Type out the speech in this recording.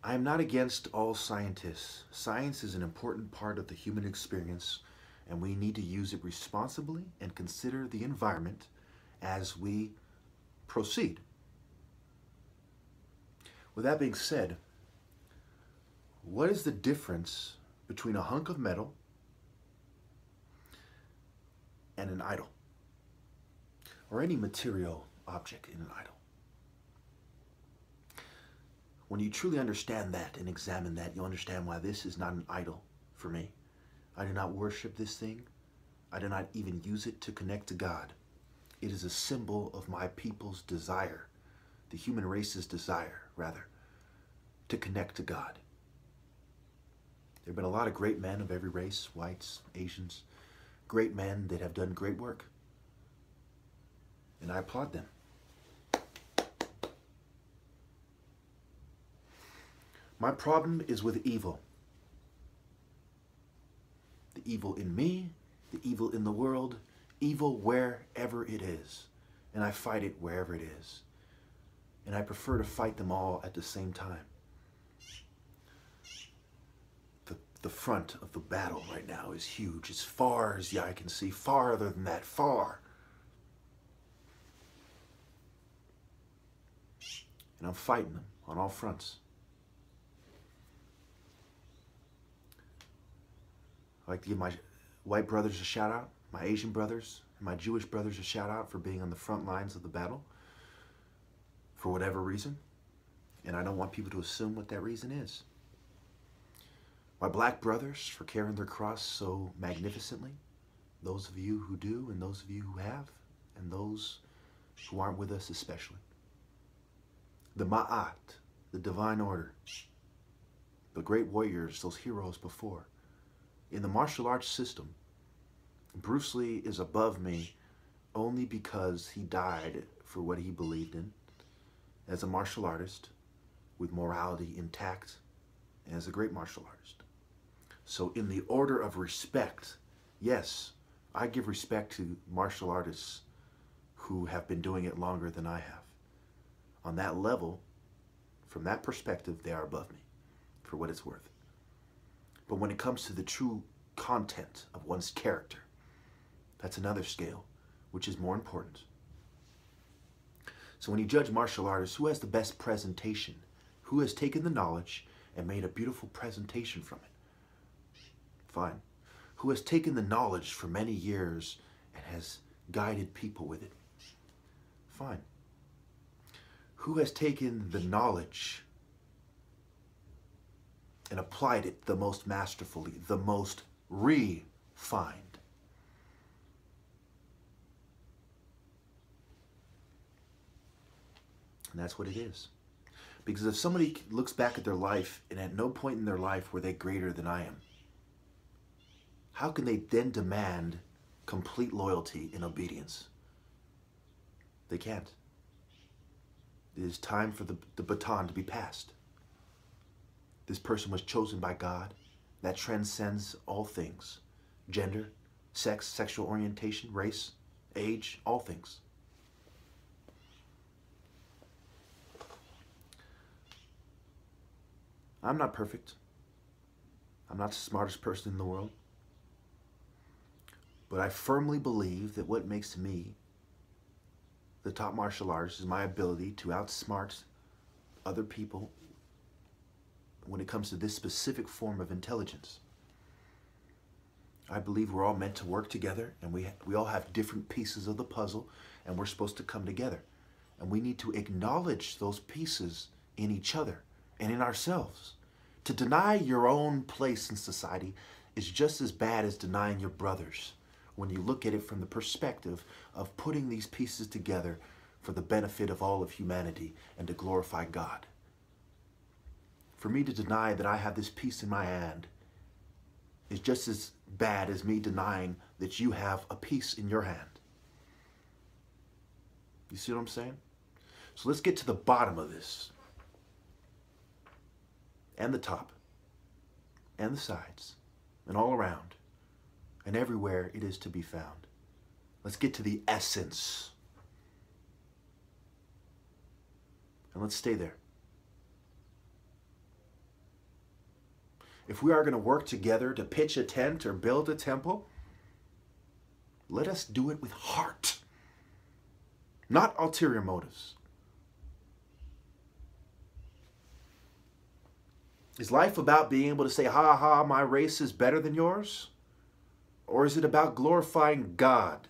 I am not against all scientists. Science is an important part of the human experience, and we need to use it responsibly and consider the environment as we proceed. With that being said, what is the difference between a hunk of metal and an idol, or any material object in an idol? When you truly understand that and examine that, you'll understand why this is not an idol for me. I do not worship this thing. I do not even use it to connect to God. It is a symbol of my people's desire, the human race's desire, rather, to connect to God. There have been a lot of great men of every race, whites, Asians, great men that have done great work. And I applaud them. My problem is with evil. The evil in me, the evil in the world, evil wherever it is. And I fight it wherever it is. And I prefer to fight them all at the same time. The front of the battle right now is huge. As far as the eye can see, farther than that, far. And I'm fighting them on all fronts. I like to give my white brothers a shout out, my Asian brothers, and my Jewish brothers a shout out for being on the front lines of the battle for whatever reason. And I don't want people to assume what that reason is. My black brothers for carrying their cross so magnificently. Those of you who do, and those of you who have, and those who aren't with us especially. The Ma'at, the divine order, the great warriors, those heroes before. In the martial arts system, Bruce Lee is above me only because he died for what he believed in as a martial artist with morality intact and as a great martial artist. So in the order of respect, yes, I give respect to martial artists who have been doing it longer than I have. On that level, from that perspective, they are above me for what it's worth. But when it comes to the true content of one's character, that's another scale, which is more important. So when you judge martial artists, who has the best presentation? Who has taken the knowledge and made a beautiful presentation from it? Fine. Who has taken the knowledge for many years and has guided people with it? Fine. Who has taken the knowledge and applied it the most masterfully, the most refined? And that's what it is. Because if somebody looks back at their life and at no point in their life were they greater than I am, how can they then demand complete loyalty and obedience? They can't. It is time for the baton to be passed. This person was chosen by God. That transcends all things. Gender, sex, sexual orientation, race, age, all things. I'm not perfect. I'm not the smartest person in the world. But I firmly believe that what makes me the top martial artist is my ability to outsmart other people when it comes to this specific form of intelligence. I believe we're all meant to work together, and we all have different pieces of the puzzle, and we're supposed to come together. And we need to acknowledge those pieces in each other and in ourselves. To deny your own place in society is just as bad as denying your brothers when you look at it from the perspective of putting these pieces together for the benefit of all of humanity and to glorify God. For me to deny that I have this piece in my hand is just as bad as me denying that you have a piece in your hand. You see what I'm saying? So let's get to the bottom of this. And the top. And the sides. And all around. And everywhere it is to be found. Let's get to the essence. And let's stay there. if we are going to work together to pitch a tent or build a temple, let us do it with heart, not ulterior motives. Is life about being able to say, ha ha, my race is better than yours? Or is it about glorifying God